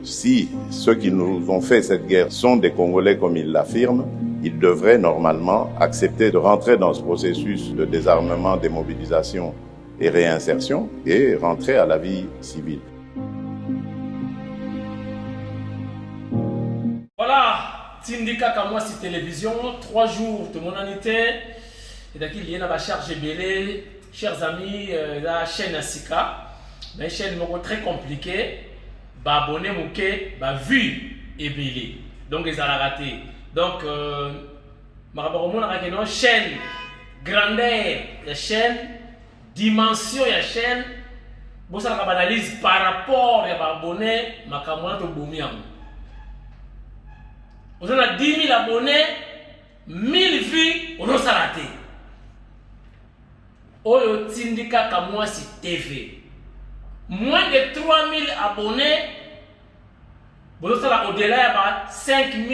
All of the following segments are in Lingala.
si ceux qui nous ont fait cette guerre sont des Congolais comme ils l'affirment, ils devraient normalement accepter de rentrer dans ce processus de désarmement, démobilisation et réinsertion et rentrer à la vie civile. Voilà, Tindika Kamwasi Télévision, 3 jours de mon année. Et d'accord, il y a une charge belée, chers amis, la chaîne Asika, une chaîne très compliquée, bah abonné mouké, bah vu et belé. Donc ils ont raté. Donc, on a une chaîne, grandeur, la chaîne, dimension, la chaîne, vous avez une analyse par rapport à abonnés, ma caméra de Boumiam. Vous avez 10 000 abonnés, 1000 vues, on a raté. Oyo Tindika Kamwasi TV. Moins de 3000 abonnés, vous avez au-delà de 5 000,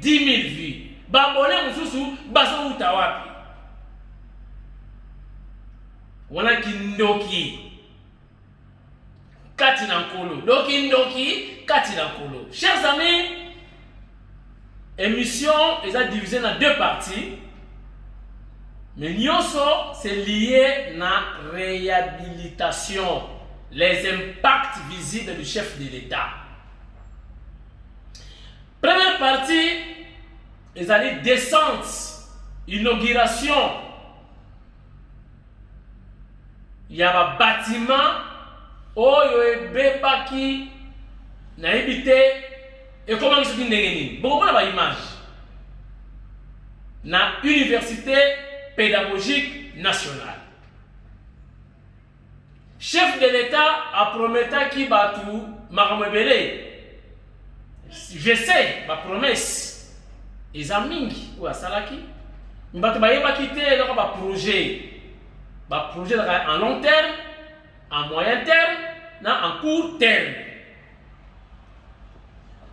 10 000 vues. Babone mususu baso utawapi. Wana kindoki. Kati nankolo. Doki ndoki, kati nankolo. Chers amis, émission est divisée en 2 parties. Mais nyonso c'est lié à la réhabilitation, les impacts visibles du chef de l'État. Première partie, ils allaient descente, inauguration. Il y a un bâtiment, oyo bebaki, na habité, et comment ils se disent, bon, on a une image. Na université pédagogique nationale. Chef de l'État a promis qui batou maramebele. Je sais, ma promesse. Les amis ou à Salaki, ils vont quitter leur projet. Projet en long terme, en moyen terme, en court terme.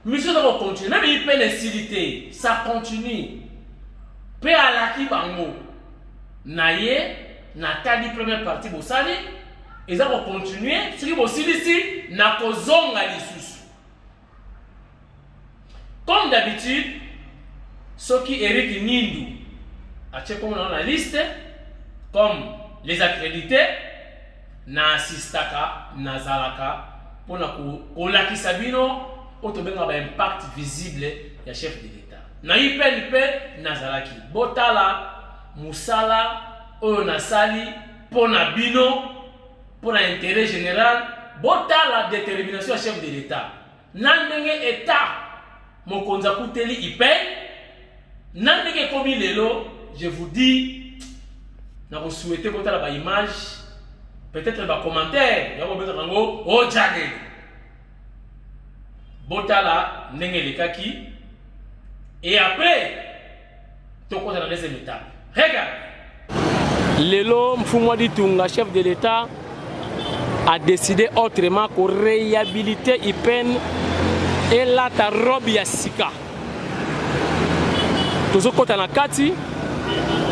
Monsieur doit continuer, même il peut l'inciliter, ça continue. Peu à la qui bango, naye, natali première partie bosali, ils vont continuer, ce qui vont ici, na kozonga lisusu. Comme d'habitude, ceux qui héritent Nindu, comme dans la liste, comme les accrédités, na assistaka, na zalaka, pour la kisabino, pour te donner un impact visible du chef de l'État. Na ipe, na zalaki. Botala, musala, oyo nasali, pour na bino, pour l'intérêt général, botala détermination du chef de l'État. Nandenge État, mon konza kuteli ipe, nandenge komi lelo, je vous dis, na vous souhaitez voter la image, peut-être le commentaire, ya vous mettre en haut, oh jade. Botala nenge le kaki, et après, tu comptes dans la deuxième étape. Regarde. Lelo Mfumwadi Tunga, chef de l'État, a décidé autrement pour réhabiliter Ipen et là ta robe ya sika. Tozo kota na kati,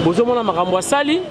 bozo mona makambo asali.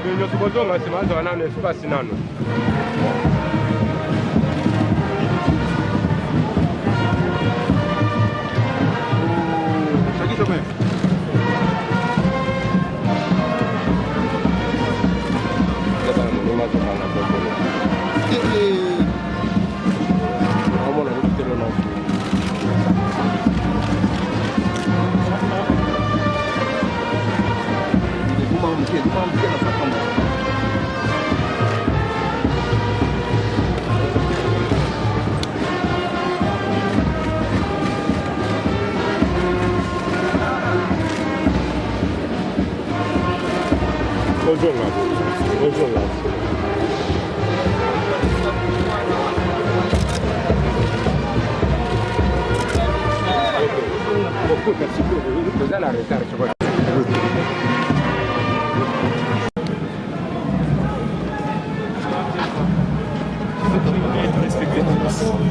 bino tubozonga simanzo kanano esuka sinano. Chakiso kwe. Kata na mwenga toka na kokolo. Vamos a ver na.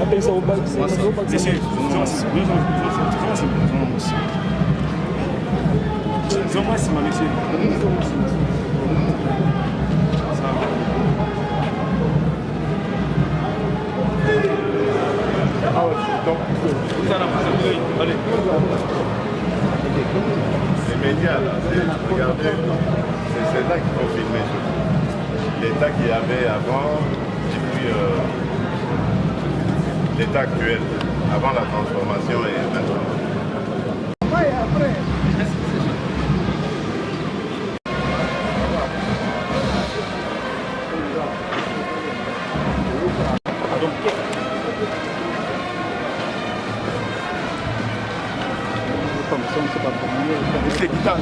Atenção, o banco. Máxima, monsieur. Les médias, là, regardez, c'est là qu'il faut filmer. L'état qu'il y avait avant, et puis l'état actuel, avant la transformation et maintenant. Ouais, après. C'est guitare.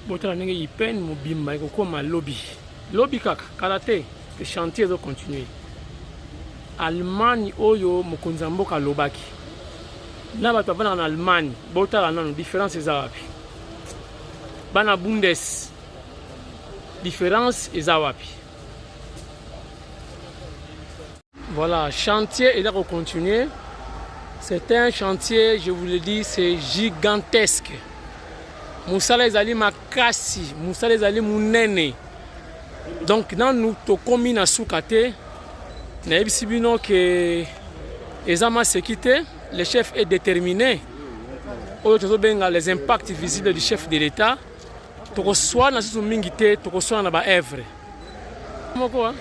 Botala nenge ipen mobimba ekokoma lobby. Lobby kaka karaté, le chantier doit continuer. Allemagne oyo mokonzi ya mboka alobaki. Na bato bavanda na Allemagne, botala nano différence eza wapi. Bana Bundes, différence eza wapi. Voilà, chantier eza continuer. C'est un chantier, je vous le dis, c'est gigantesque. Moussala ezali makasi, Moussala ezali munene. Donc nous tokomi na soukate, na yebisi bino ke ezama sécurité, le chef est déterminé. Oyo tozobenga les impacts visibles du chef de l'État. Tokoswa na susu mingi te, tokoswa na ba œuvre. Moko hein?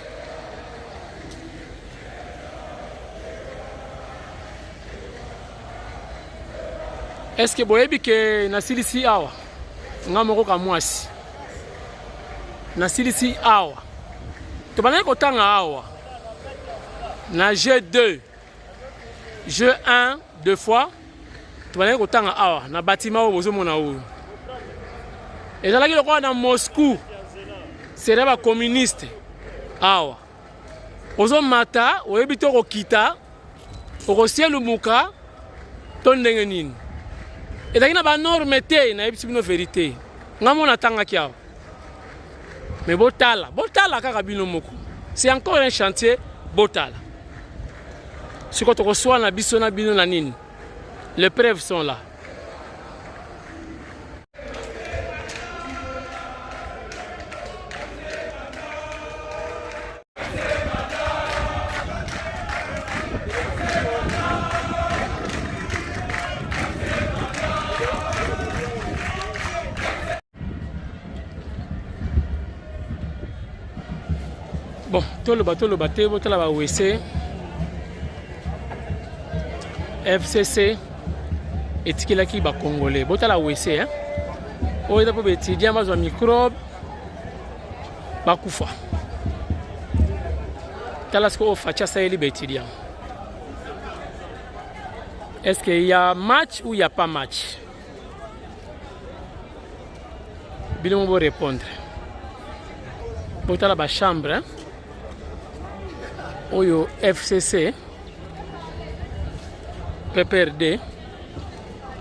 Est-ce que boyebi ke nasilisi awa? Nga moko ka mwasi nasilisi awa tobana kotanga awa na G2 G1 deux fois tobana kotanga awa na bâtiment oyo bozomona oyo ezalaki lokola na Moscou c'est ba communiste awa ozomata oyebi to kokita okosielumuka to ndenge nini et là, il y a des normes, il y a des vérités. Mais Botala, c'est encore un chantier Botala. Ce que tu reçois dans Bissona Binolanine, les preuves sont là. Bon, tout le bateau, tout le WC, FCC, et tout le qui est congolais. Tout le WC, hein. On est pour étudier un microbe, bakufa. Talasco Facha Saeli Bétidia. Est-ce qu'il y a match ou il n'y a pas match? Bilon va répondre. Botala ba chambre. Hein? Oyo FCC. PPRD.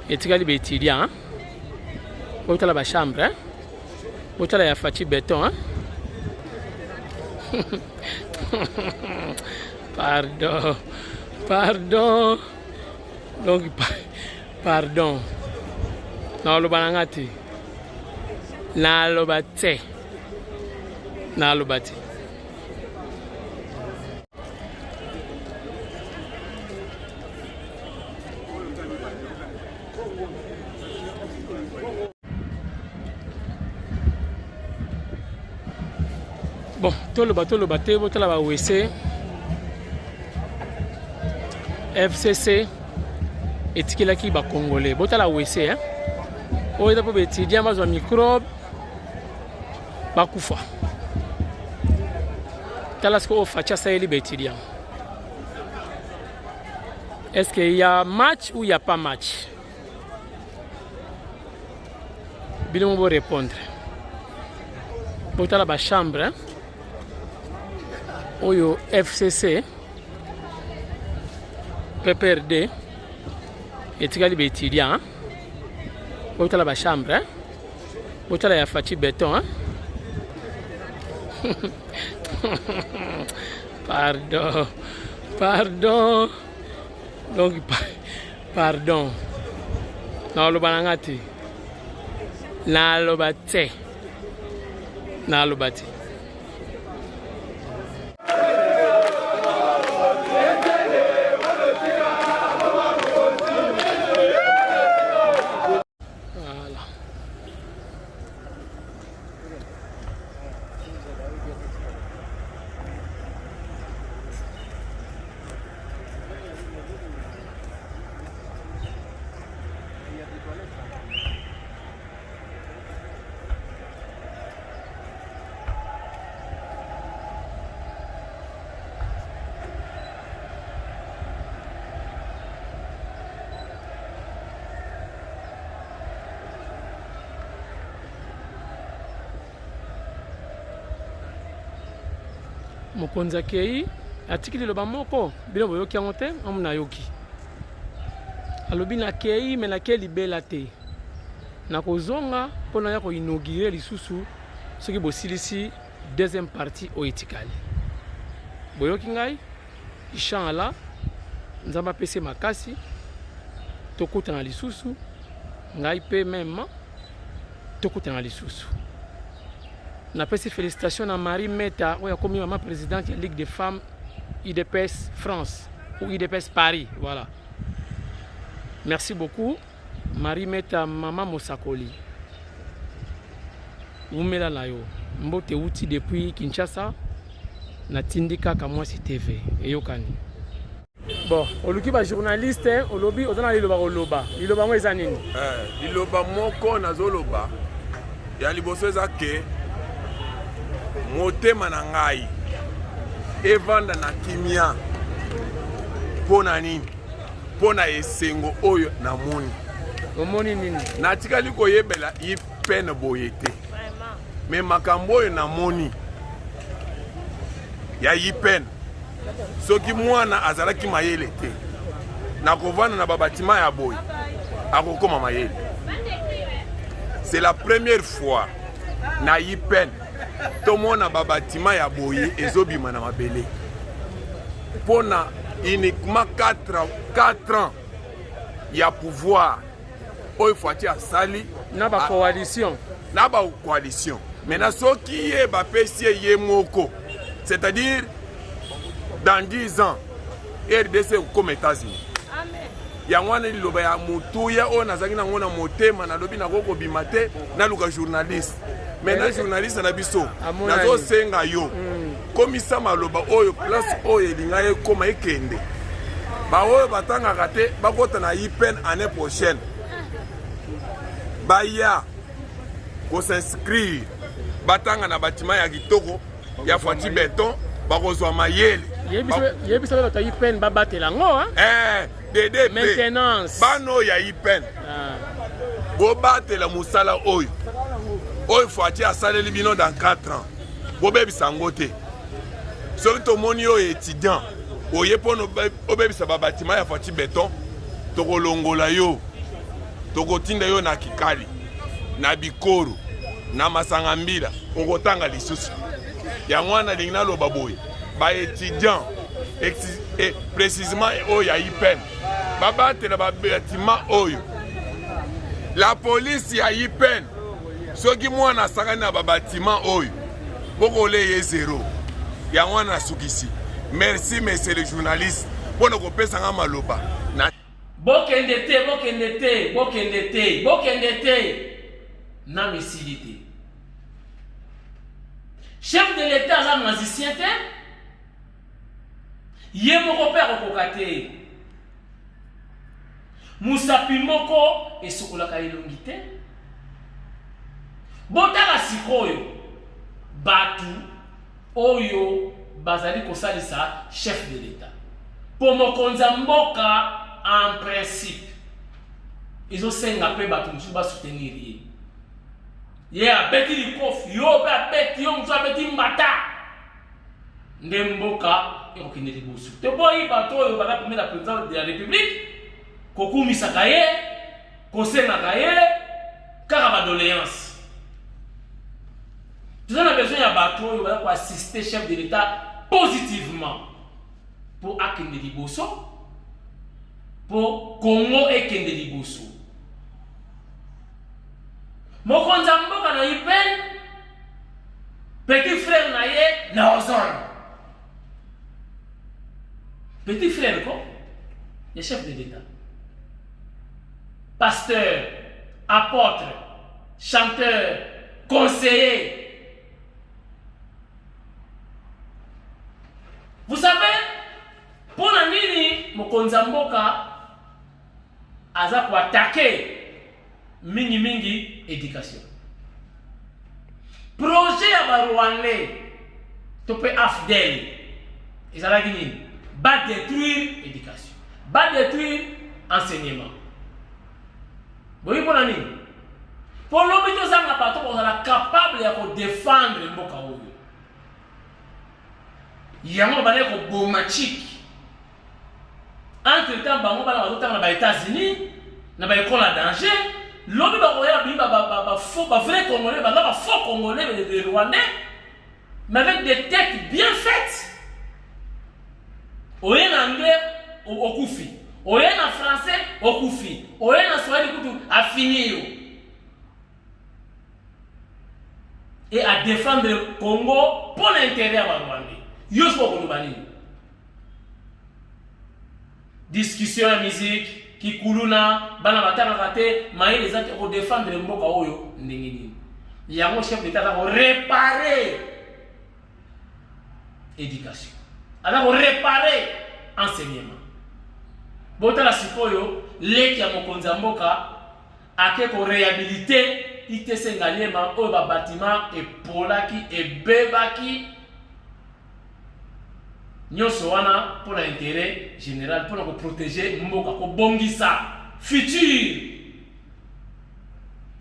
Et tu as les Bétidia. Hein? Botala ba chambre. Hein? Botala ya Fachi Béton. Hein? Pardon. Pardon. Donc, pardon. Non, le banangati. Na lo bate. Na lo bate. Bon, tout le bateau, tout là-bas, WC, FCC, et ce qu'il a qui va congolais. Bon, là, WC, hein. On est pour étudier, mais un microbe, bakoufa. Talasco Facha Saeli Bétidia. Est-ce qu'il y a match ou il n'y a pas match? Bilon va répondre. Bon, là, la chambre, hein. Oyo FCC PPRD et tu as les étudiants. Botala ba chambre. Hein? Botala ya Fachi Béton. Hein? Pardon. Pardon. Donc, pardon. Non, le banangati. Na lo bate. Na lo bate. Mokonza kei atikili loba moko bilo boyoki yango te amuna yoki alobi na kei me na kei libela te na kozonga mpona ya koinaugurer lisusu soki bosilisi deuxième partie oyo etikali boyoki ngai inchallah nzambe apesi makasi tokutana lisusu ngai pe meme tokutana lisusu. Napesi félicitations à Marie Meta, où il y a commis maman présidente de la Ligue des femmes IDPS France ou IDPS Paris. Voilà. Merci beaucoup. Marie Meta, maman Mosakoli. Oumela Layo. Mbote outi depuis Kinshasa. Na tindika Kamwasi TV. Eyokani. Bon, oluki ba journaliste, olobi ozana liloba oloba. Liloba mo ezanini? Liloba moko nazoloba. Ya liboso ezake motema na ngai evanda na kimia pona nini pona esengo oyo namoni omoni nini natikali koyebela ipene boye te me makambo oyo namoni ya ipene soki mwana azalaki mayele te nakovanda na babatima ya boye akokoma mayele. C'est la première fois na ipene tomona babatima ya boye ezobima na mabele pona uniquement 4 ans ya pouvoir oyo fati asali na ba coalition maintenant soki ye bapesi ye moko c'est-à-dire dans 10 ans RDC comme États-Unis yango wana liloba ya mutuya oyo nazangi nango na motema nalobi nakoko bima te naluka journaliste maintenant journaliste na biso nazosenga yo komisa maloba oyo place oyo elinga ekoma ekende baoyo batangaka te bakota na ipene année prochaine baya kos'inscrire batanga na batima ya kitoko ya Fati Béton bakozwa mayele yebisa bato ayi peine babatela yango DDP maintenance bano ya yi peine bobatela mosala oyo Fouati asaleli bino dans 4 ans bobebisa yango te soki tomoni oyo étudiant oye mpo obebisa babatima ya Fouati beton tokolongola yo tokotinda yo na Kikali na Bikoro na Masangambila okotanga lisusu yango wana lingi naloba boye baétudiant précisément oyo ya IPEN babatela babatima oyo la police ya IPEN soki mwana asakani na babatima oyo bokole ye 0 yango wana nasukisi. Merci monsieur le journaliste mpona kopesanga maloba bokende te na misili te. Chef de l'État aza magicien te ye moko mpe akokoka te mosapi moko esokolaka elongi te. Botala sikoyo batu oyo bazali kosalisa chef de l'État po mokonza mboka en principe ezosenga mpe bato mosusu basoutenir ye abeti likofi yo mpe abeti yo mosusu abeti mbata nde mboka ekokende liboso te boyi bato oyo baza premier la président de la république kokumisaka ye kosengaka ye kaka badoléance. Nous avons besoin de bateau pour assister le chef de l'État positivement pour Akende Liboso, pour Congo et Kende Liboso. Mokonza mboka na IPEN, petit frère na ye na ozon. Petit frère quoi? Le chef de l'État. Pasteur, apôtre, chanteur, conseiller. Vous savez, pour la nini, mokonza mboka aza pour attaquer mingi éducation. Projet à Barouane, topé AFDEL, ils allaient dire, va détruire éducation, va détruire enseignement. Vous voyez pour la nini? Pour l'objet de ça, on est capable de défendre mboka oyo. Yango bale ko bomachik entre temps bango bala bazotanga na États-Unis na ba école à danger lobi ba koya ba faux ba vrai congolais ba faux congolais de Rwandais mais avec des têtes bien faites. Oyen anglais au kufi, oyen en français au kufi, oyen en swahili kutu a fini et à défendre le Congo pour l'intérêt à Rwandais. Discussion à musique, qui kuluna, bana batana kate, maï les autres pour défendre le mboka oyo, ndengini. Il y a un chef d'État pour réparer éducation. Alors réparer enseignement. Botala sikoyo, leki ya mokonza mboka, ake ko réhabiliter, ite sengaliema, oyo ba bâtiment, et polaki, et bebaki, nyonso wana pour l'intérêt général pour protéger mboka ko bongisa futur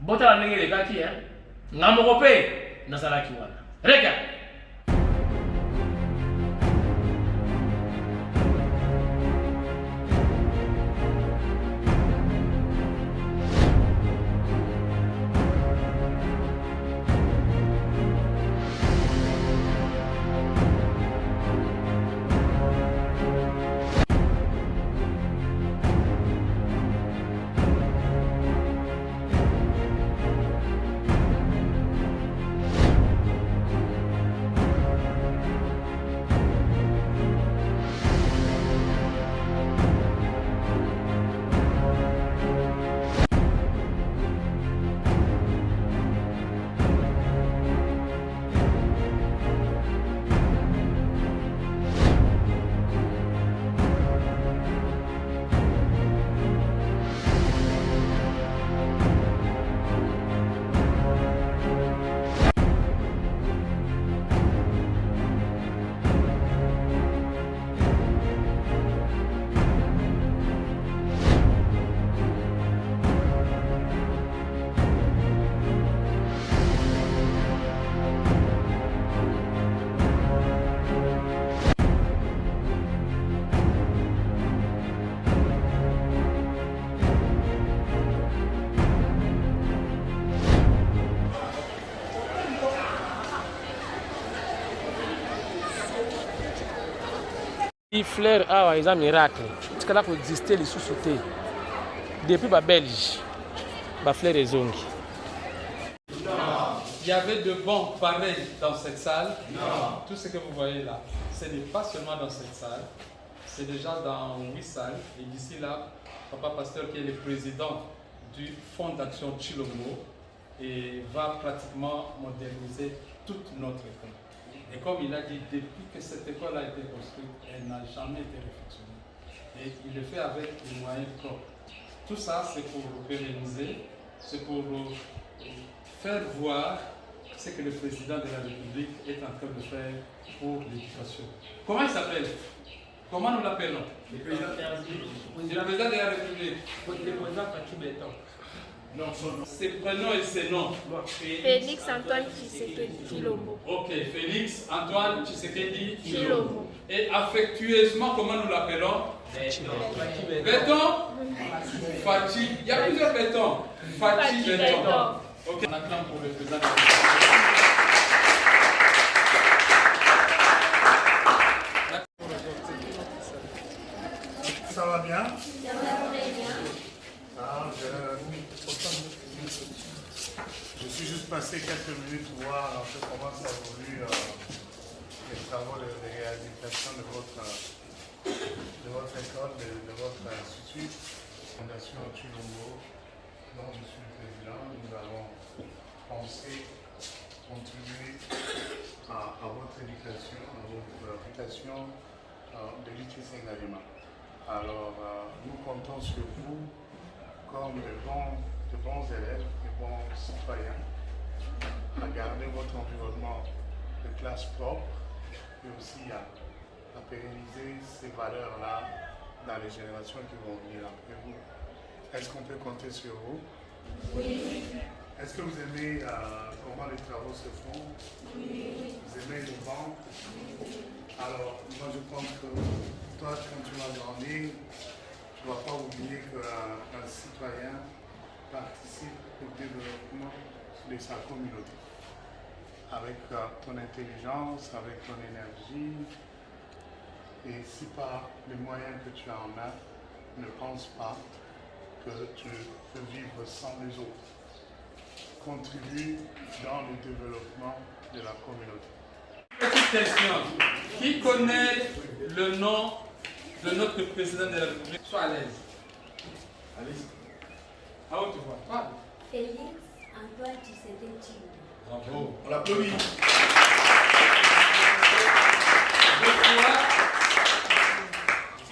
bota la ndenge lekaki ngamoko pe nazalaki wana regarde. Fleur, ah, ils ont un miracle. Ce qu'elle a existé, les sous-sautés. Depuis la Belge, la fleur est zongue. Il y avait de bons pareils dans cette salle. Non. Tout ce que vous voyez là, ce n'est pas seulement dans cette salle, c'est déjà dans 8 salles. Et d'ici là, Papa Pasteur, qui est le président du Fonds d'action Chilombo, et va pratiquement moderniser toute notre école. Et comme il a dit, depuis que cette école a été construite, elle n'a jamais été réfectionnée. Et il le fait avec des moyens propres. Tout ça, c'est pour pérenniser, c'est pour faire voir ce que le président de la République est en train de faire pour l'éducation. Comment il s'appelle? Comment nous l'appelons? Le président de la République. Le président de la République. Le président Fatou Béton. Non, ses prénoms et ses noms. Félix Antoine Tshisekedi Tshilombo. Ok, Félix Antoine Tshisekedi Tshilombo. Et affectueusement, comment nous l'appelons? Béton. Fati. Il y a plusieurs bétons. Fati Béton. Ok, on acclame pour le président de la République. Ça va bien? Je suis juste passé quelques minutes pour voir un peu comment ça évolue les travaux de réhabilitation de votre école, de votre institut, Fondation Chilombo, dont je suis le président. Nous avons pensé contribuer à votre éducation, à votre application de l'UTC Ngalema. Alors, nous comptons sur vous comme de bons élèves, de bons citoyens, à garder votre environnement de classe propre et aussi à pérenniser ces valeurs-là dans les générations qui vont venir après vous. Est-ce qu'on peut compter sur vous? Oui. Est-ce que vous aimez comment les travaux se font? Oui. Vous aimez les bancs? Alors, moi je pense que toi, quand tu vas grandir, tu ne dois pas oublier qu'un citoyen participe au développement de sa communauté. Avec ton intelligence, avec ton énergie. Et si par les moyens que tu en as, ne pense pas que tu peux vivre sans les autres. Contribue dans le développement de la communauté. Petite question. Qui connaît le nom de notre président de la République? Sois à l'aise. Allez-y. À haute voix. Parle. Félix Antoine Tshisekedi Tshilombo. Bravo. On l'applaudit.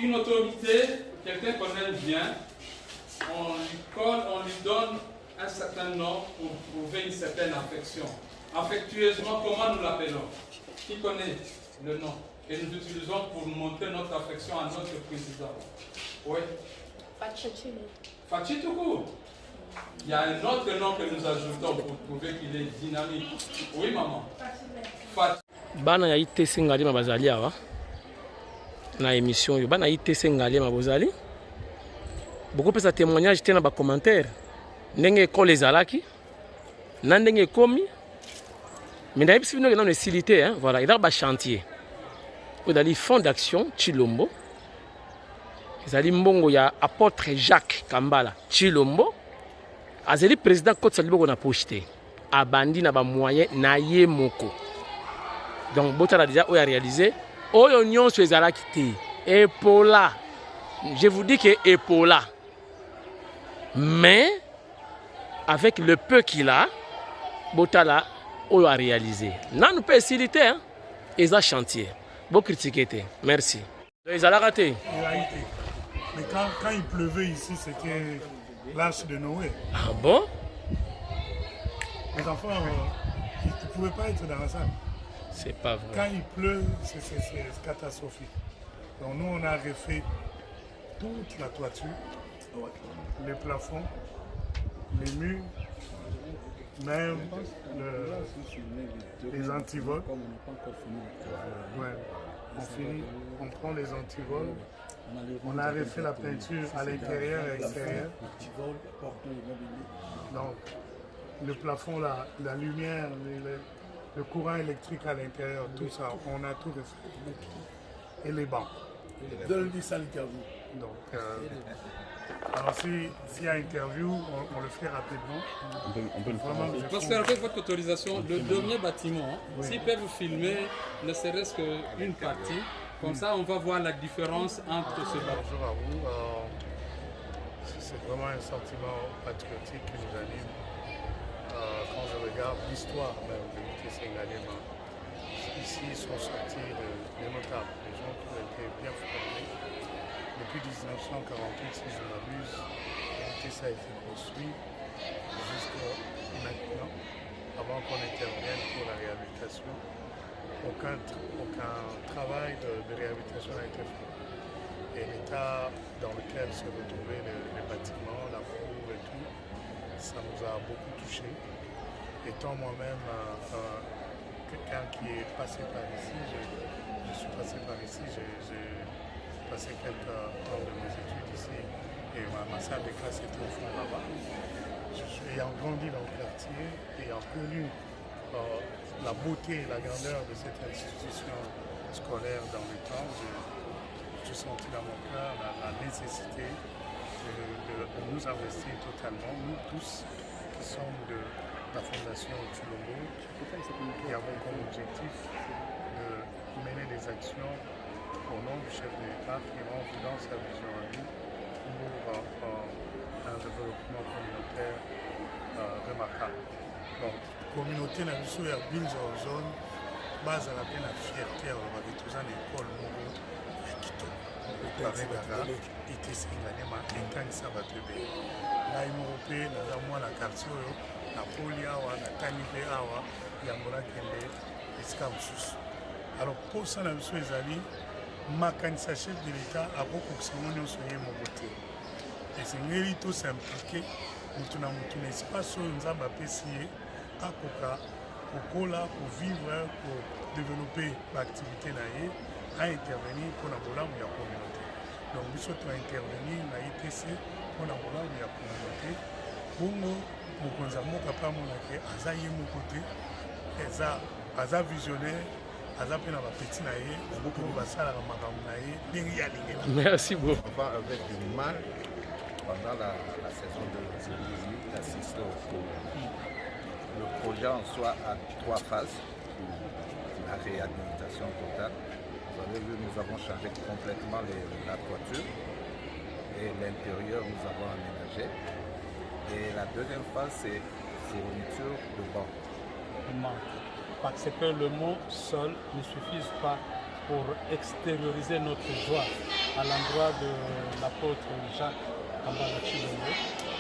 Une autorité, quelqu'un qu'on aime bien, on lui donne un certain nom pour prouver une certaine affection. Affectueusement, comment nous l'appelons? Qui connaît le nom que nous utilisons pour montrer notre affection à notre président? Oui. Fachi tout court. Il y a un autre nom que nous ajoutons pour prouver qu'il est dynamique. Oui, maman. Fachi. Bana ya ITC Ngalema bazali awa na émission yo bana ITC Ngalema bozali beaucoup pesa témoignage tena ba commentaire ndenge école ezalaki na ndenge komi mais na ebisi bino na necessité hein voilà il y a ba chantier au dali Fonds d'action Chilombo ezali mbongo ya apôtre Jacques Kambala Chilombo azali président Côte Saliboko na pochete abandi na ba moyen na ye moko. Donc, Botala déjà a réalisé. Oyo nyonso ezala kité. Epola. Je vous dis que Epola. Mais, avec le peu qu'il a, Botala a réalisé. Nan nous peut faciliter, hein. Eza chantier. Beau critiquer. Merci. Ils ont raté. Mais quand il pleuvait ici, c'était l'âge de Noé. Ah bon? Les enfants, ils ne pouvaient pas être dans la salle. C'est pas vrai. Quand il pleut, c'est catastrophique. Donc nous, on a refait toute la toiture, les plafonds, les murs, même les antivols. Ouais. On prend les antivols. On a refait la peinture à l'intérieur et à l'extérieur. Donc, le plafond, la lumière, le courant électrique à l'intérieur, tout ça, on a tout refait. Et les bancs. Donne-lui ça l'interview. Donc, alors s'il y a interview, on le fait rapidement. On peut le faire. Parce qu'avec votre autorisation, le dernier bâtiment, s'ils peuvent filmer ne serait-ce qu'une partie, comme ça on va voir la différence entre ce bâtiment. Bonjour à vous. C'est vraiment un sentiment patriotique qui nous anime. Quand je regarde l'histoire même de l'UTC Ngalema, ici sont sortis des notables, des gens qui ont été bien formés. Depuis 1948, si je m'abuse, l'UTC a été construit jusqu'à maintenant, avant qu'on intervienne pour la réhabilitation. Aucun travail de réhabilitation n'a été fait. Et l'état dans lequel se retrouvaient les bâtiments, la cour et tout, ça nous a beaucoup touchés. Étant moi-même quelqu'un qui est passé par ici, je suis passé par ici, j'ai passé quelques temps de mes études ici et ma salle de classe était au fond là-bas. Ayant grandi dans le quartier, ayant connu la beauté et la grandeur de cette institution scolaire dans le temps, j'ai senti dans mon cœur la nécessité de nous investir totalement, nous tous qui sommes de la Fondation Chilombo, qui avons comme objectif de mener des actions au nom du chef de l'État qui rentre dans sa vision à lui pour un développement communautaire remarquable. Donc, communauté na biso ya Binza zone bazala pe na fierté ya balobi toza na ekole moko ya kitoko babengaka UTC Ngalema etangisa bato ebele. Ngai moko mpe naza mwana quartier oyo napoli awa natani mpe awa yango nakende esika mosusu. Alors mposa na biso ezali makanisa chef de l'État akokokisa ngo nyonso ye moko te. Esengeli tosimplike mutu na mutu na espace oyo nzambe apesi ye akoka kokola kovivre kodévelopper baactivité na ye aintervenir mpona bolamu ya communauté. Donc biso tointervenir na ITC mpona bolamu ya communauté bongo mokonzi ya mboka mpe amonake aza ye moko te aza visionnaire aza mpe na bapeti na ye oyo basalaka makambo na ye ndenge ye alingela. Merci beaucoup. On va avec du mal pendant la saison de 2018 d'assister au cours. Le projet en soi a 3 phases. La réhabilitation totale. Vous avez vu, nous avons changé complètement la toiture et l'intérieur, nous avons aménagé. Et la deuxième phase, c'est fourniture de bancs. Parce que le mot seul ne suffit pas pour extérioriser notre joie à l'endroit de l'apôtre Jacques Kambala Chilombo,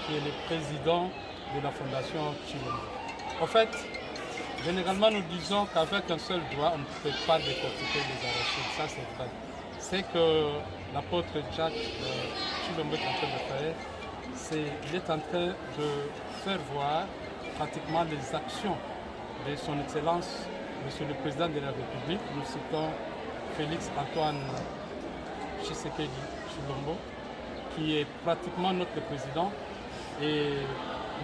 qui est le président de la Fondation Chilombo. En fait, généralement nous disons qu'avec un seul doigt, on ne peut pas décortiquer les arachides. Ça c'est vrai. C'est que l'apôtre Jacques Chilombo est en train de faire, il est en train de faire voir pratiquement les actions de son Excellence, Monsieur le Président de la République. Nous citons Félix Antoine Tshisekedi Chilombo, qui est pratiquement notre président. Et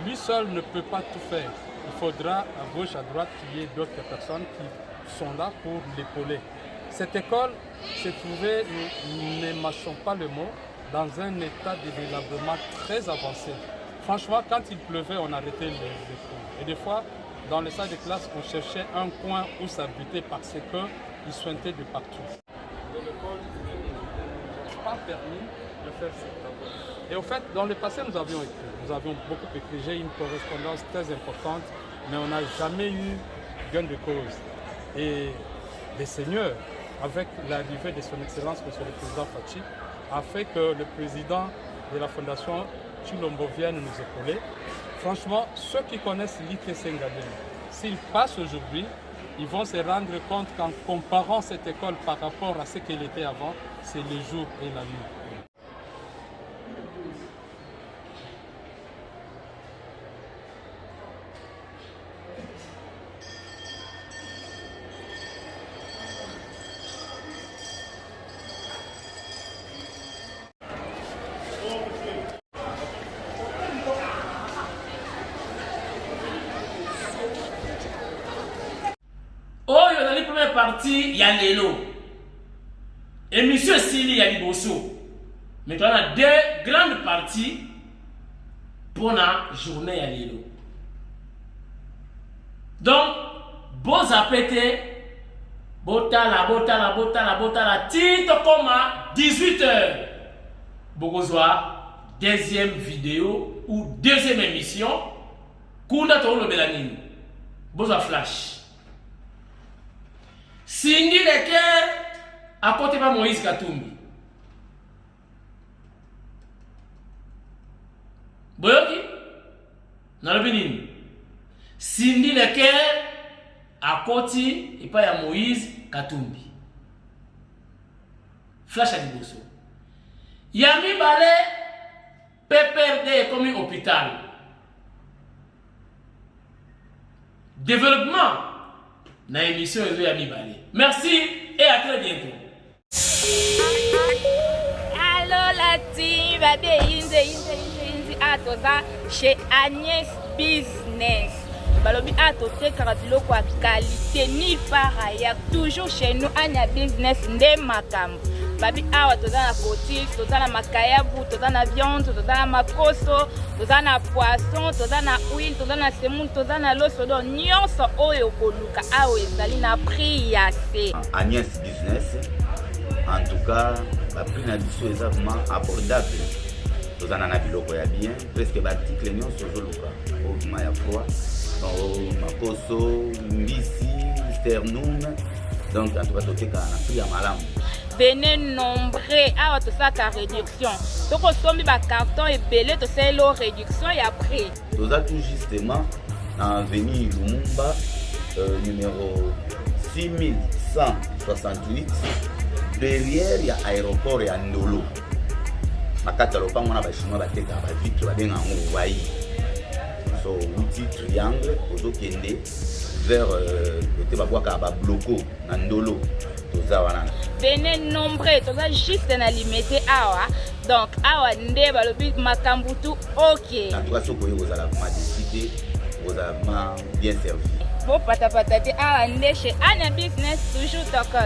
lui seul ne peut pas tout faire. Il faudra à gauche, à droite, qu'il y ait d'autres personnes qui sont là pour l'épauler. Cette école se trouvait, ne mâchons pas le mot, dans un état de délabrement très avancé. Franchement, quand il pleuvait, on arrêtait les cours. Et des fois, dans les salles de classe, on cherchait un coin où s'abriter parce qu'il suintait de partout. De l'école, ne pas permis de faire cette travaux. Et au fait, dans le passé, nous avions beaucoup écrit. J'ai une correspondance très importante, mais on n'a jamais eu gain de cause. Et le Seigneur, avec l'arrivée de son Excellence, Monsieur le Président Fachi, a fait que le président de la Fondation Chilombo vienne nous épauler. Franchement, ceux qui connaissent l'ITC Ngalema, s'ils passent aujourd'hui, ils vont se rendre compte qu'en comparant cette école par rapport à ce qu'elle était avant, c'est le jour et la nuit. Oyo dans la première partie, il y a l'élo. émission Sili ya Liboso. Maintenant, on a 2 grandes parties pour la journée à Lilo. Donc, beaux appétits, botala, titre comme à 18h. Bogozwa, deuxième vidéo ou deuxième émission. Kunda Tolo Belanine. Boza flash. Cindy Leker, à côté de Moïse Katumbi. Boyoki, Nalobinine. Cindy Leker, à côté et pas à Moïse Katumbi. Flash à Liboso. Yami Balé, PPRD comme un hôpital. Développement dans l'émission de Yami Balé. Merci et à très bientôt. Allo la team, baby, atoza chez Agnès Business. Balobi atote karabilo kwa qualité ni par ailleurs. Toujours chez nous Agnès Business nde makambo. Babi awa toza na cotille, toza na makayabu, toza na viande, toza na makoso, toza na poisson, toza na huile, toza na semoule, toza na loso do nyonso oyo koluka awa ezali na prix ya se. Agnès Business, en tout cas, la prix na biso est vraiment abordable. Toza na biloko ya bien, presque l'article nyonso ozoluka. Au ya froid, makoso, mbisi, sternum. Donc en tout cas toteka na prix ya malamu. Venez nombreux à tout ça ta réduction. Donc on sommes ba carton et belé to c'est l'eau réduction et après. Nous avons tout justement en avenue Lumumba numéro 6168 derrière il y a aéroport et Ndolo. Makata lopango na ba chinois ba teka ba vitre ba benga ngo wai. So outil triangle ozokende vers côté ba boaka ba bloco na Ndolo. Venez nombreux, tu vas juste en limiter awa. Donc awa nde balobi makambutu ok. En tout cas, ce que vous allez décider, vous allez bien servi. Bon pata awa nde chez Agnès Business toujours tokos.